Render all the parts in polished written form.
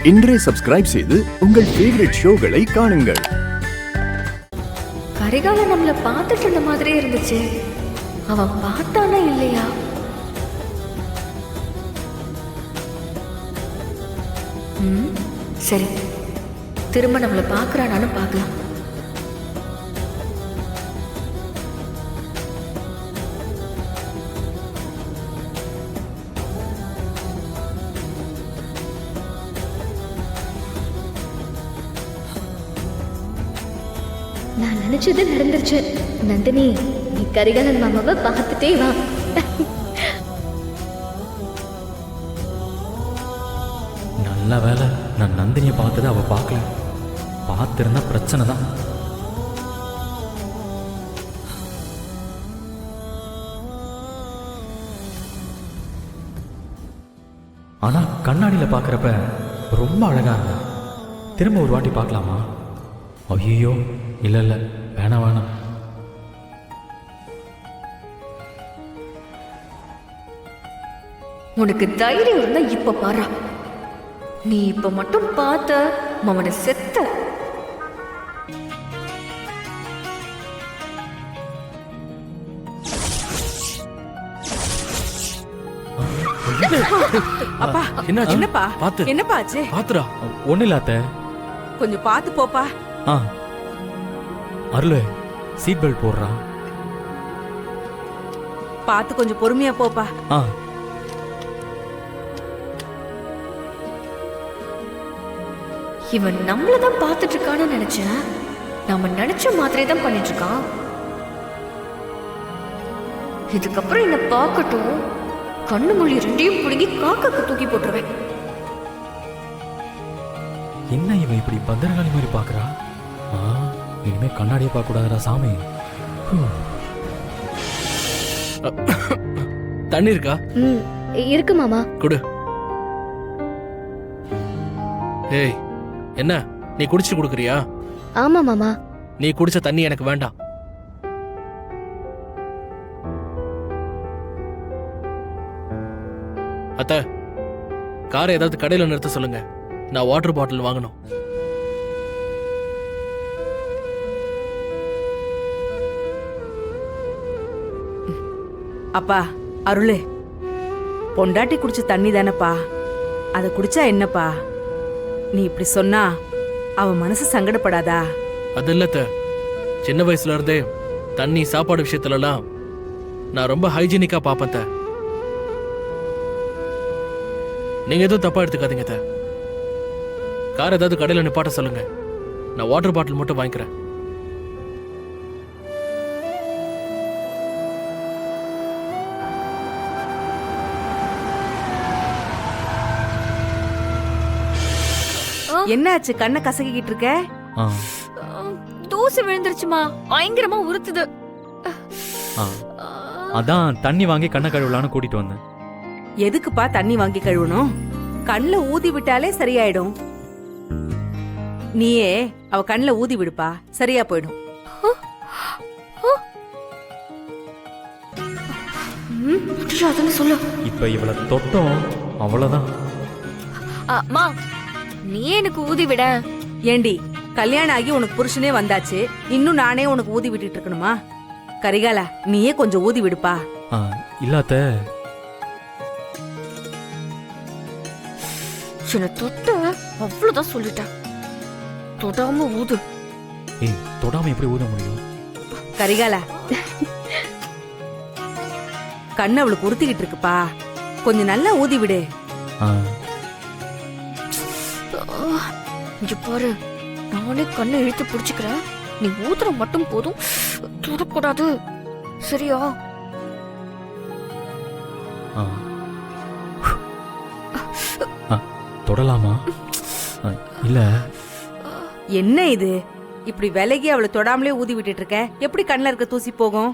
இன்றே சப்ஸ்கிரைப் செய்து உங்கள் ஃபேவரட் ஷோகளை காணுங்கள். கரிகாலன் நம்மள பார்த்துட்டு இருந்த மாதிரியே இருந்துச்சு. அவன் பார்த்தானா இல்லையா? சரி, திரும்ப நம்மள பார்க்கறானான்னு பார்க்கலாம். நான் நினைச்சது நடந்துருச்சு. நந்தினி, நீ கரிகாலன் மாமாவை பார்த்துட்டே வா. நல்ல வேலை, நான் நந்தினியை பார்த்தது அவ பார்க்கல. பார்த்திருந்தா பிரச்சனை தான். ஆனா கண்ணாடியில பார்க்கறப்ப ரொம்ப அழகா இருந்தா. திரும்ப ஒரு வாட்டி பார்க்கலாமா? ஐயோ, இல்ல இல்ல, வேணாம் வேணாம். உனக்கு தைரியம் இருந்தா இப்ப பாரு. நீ இப்ப மட்டும் பார்த்த அவனை செத்த. அப்பா, என்னப்பா என்னப்பா ஆச்சு? பாத்துடா, ஒண்ணு இல்லாத. கொஞ்சம் பார்த்து போப்பா. அருளு, சீட் பெல்ட் போடுறா. பார்த்து கொஞ்சம் பொறுமையா போப்பா. இவன் நம்மளதான் பார்த்துட்டு இருக்கான்னு நினைச்சேன். நாம நினைச்ச மாதிரியே தான் பண்ணிட்டு இருக்கான். இதுக்கப்புறம் என்ன பார்க்கட்டும், கண்ணு மொழி ரெண்டையும் பிடுங்கி காக்காக்கு தூக்கி போட்டுருவேன். என்ன இவன் இப்படி பத்திரகாளி மாதிரி பாக்குறா? இனிமே கண்ணாடியை பார்க்க கூடாதுடா சாமி. தண்ணி இருக்கா? இருக்கு மாமா. குடு. ஏய், என்ன நீ குடிச்சு குடுக்குறியா? ஆமா மாமா. நீ குடிச்ச தண்ணி எனக்கு வேண்டாம். அத்த, காரை ஏதாவது கடையில நிறுத்த சொல்லுங்க. நான் வாட்டர் பாட்டில் வாங்கணும். அப்பா அருளு, பொண்டாட்டி குடிச்ச தண்ணி தானப்பா, அதை குடிச்சா என்னப்பா? நீ இப்படி சொன்னா அவ மனசு சங்கடப்படாதா? அது இல்லத்த, சின்ன வயசுல இருந்தே தண்ணி சாப்பாடு விஷயத்துலலாம் நான் ரொம்ப ஹைஜீனிக்கா பாப்பேன். நீங்க எதுவும் தப்பா எடுத்துக்காதீங்க. கார் ஏதாவது கடையில நிப்பாட்ட சொல்லுங்க. நான் வாட்டர் பாட்டில் மட்டும் வாங்கிக்கிறேன். என்னாச்சு? கண்ணை கசக்கிட்டு இருக்க? தூசி விழுந்துருச்சுமா, பயங்கரமா உறுத்துது. அதான் தண்ணி வாங்கி கண்ணை கழுவலான்னு கூட்டிட்டு வந்தேன். எதுக்குப்பா தண்ணி வாங்கி கழுவணும்? கண்ணுல ஊதி விட்டாலே சரியாயிடும். நீயே அவ கண்ணுல ஊதி விடுப்பா, சரியா போயிடும். சொல்லு. இப்ப இவளை தொட்டோம், அவ்வளவுதான். அம்மா, நீ எனக்கு ஊதி விட. ஏண்டி, கல்யாணம் ஆகி உனக்கு புருஷனே வந்தாச்சு, இன்னும் நானே உனக்கு ஊதி விட்டுட்டு இருக்கணுமா? கரிகாலா, நீயே கொஞ்சம் ஊதி விடுப்பா. இல்லாத சின்ன தொட்ட அவ்வளவுதான் சொல்லிட்டேன். தொடாம ஊது. ஏய், தொடாம எப்படி ஊத முடியும்? கரிகாலா, கண்ணு அவளுக்கு உறுத்திக்கிட்டு இருக்குப்பா, கொஞ்சம் நல்லா ஊதி விடு. இங்க பாரு, நானே கண்ணை இழுத்து பிடிச்சுக்கிறேன். நீ ஊதுற மட்டும் போதும், தொடக்கூடாது, சரியா? தொடலாமா? இல்ல. என்ன இது, இப்படி விலகி அவளை தொடாமலே ஊதி விட்டுட்டு இருக்க? எப்படி கண்ணுல இருக்க தூசி போகும்?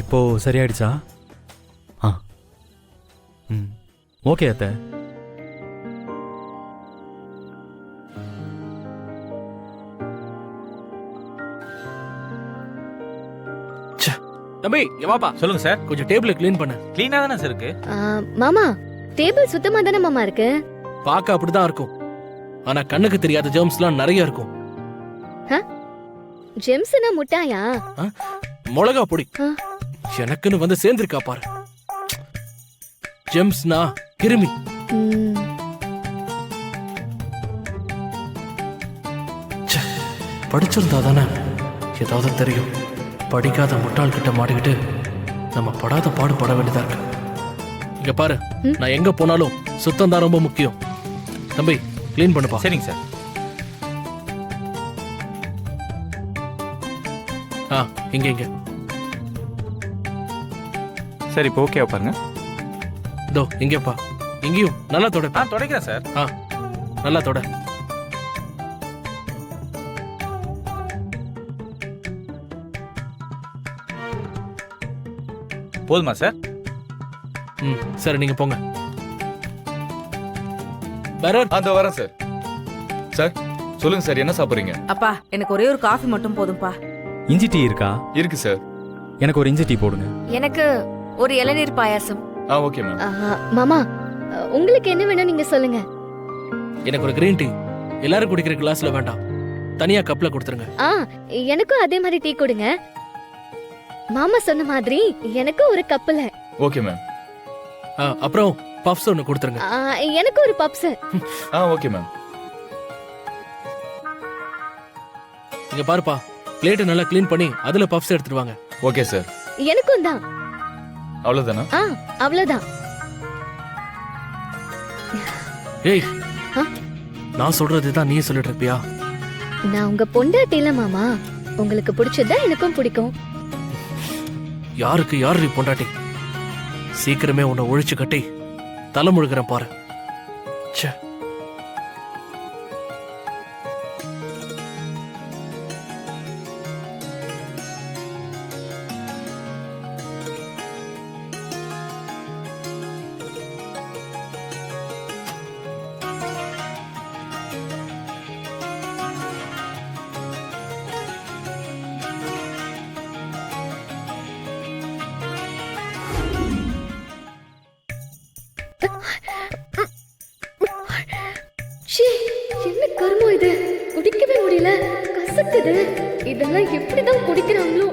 இப்போ சரியாயிடுச்சா? ஆ. ம். ஓகே அத்தை. தம்பி இங்க வாப்பா. சொல்லுங்க சார். கொஞ்சம் டேபிளை க்ளீன் பண்ணு. கிளீனா தானே சார் இருக்கு. மாமா டேபிள் சுத்தமா தானே மாமா இருக்கு? பார்க்க அப்படிதான் இருக்கும், ஆனா கண்ணுக்கு தெரியாத ஜெர்ம்ஸ்லாம் நிறைய இருக்கும். ஜெம்ஸ்னா முட்டாயா? மிளகா பொடி ஆ. எனக்குன்னு வந்து சேர்ந்திருக்கா பாரு. ஜெம்ஸ்னா கிருமி. ம், படிச்சிருந்தா தானே ஏதாவது தெரியும். படிக்காத முட்டாள் கிட்ட மாட்டிக்கிட்டு நம்ம படாத பாடுபட வேண்டியதா இருக்கு. இங்க பாரு, நான் எங்க போனாலும் சுத்தம் தான் ரொம்ப முக்கியம். தம்பி க்ளீன் பண்ணுப்பா. சரிங்க சார். இங்க இங்க சரி இப்போ ஓகேவா பாருங்க. இதோ இங்கப்பா. இங்கேயும் நல்லா தொட. தொடக்கிறேன் சார். நல்லா தொட. போதுமா சார்? ம் சரி, நீங்க போங்க. பரத், அந்த வரேன் சார். சார் சொல்லுங்க சார், என்ன சாப்பிடுறீங்க? அப்பா எனக்கு ஒரே ஒரு காஃபி மட்டும் போதும்பா. இஞ்சி டீ இருக்கா? இருக்கு சார். எனக்கு ஒரு இஞ்சி டீ போடுங்க. எனக்கு ஒரு இளநீர் பாயாசம். Okay ma'am. மாமா உங்களுக்கு என்ன வேணும் நீங்க சொல்லுங்க. எனக்கு ஒரு கிரீன் டீ. எல்லாரும் குடிக்கிற கிளாஸ்ல வேண்டாம், தனியா கப்ல கொடுத்துருங்க. எனக்கும் அதே மாதிரி டீ கொடுங்க. மாமா சொன்ன மாதிரி எனக்கும் ஒரு கப்புல. Okay ma'am. அப்புறம் பஃப்ஸ் ஒன்று கொடுத்துருங்க. எனக்கு ஒரு பப்ஸ். Okay ma'am. இங்க பாருப்பா, பிளேட்டை நல்லா க்ளீன் பண்ணி அதுல பஃப்ஸ் எடுத்துட்டு வாங்க. Okay sir. எனக்கும் தான். அவ்வளவுதானா? அவ்வளவுதான். ஏய், நான் சொல்றது தான் நீ சொல்லிட்டு இருப்பியா? நான் உங்க பொண்டாட்டி இல்ல மாமா. உங்களுக்கு பிடிச்சதா எனக்கும் பிடிக்கும். யாருக்கு யாரு நீ பொண்டாட்டி? சீக்கிரமே உன்னை ஒழிச்சு கட்டி தலை முழுகிறேன் பாரு. ச்சே. என்ன கருமம் இது? குடிக்கவே முடியல, கசக்குது. இதெல்லாம் எப்படிதான் குடிக்கிறாங்களோ?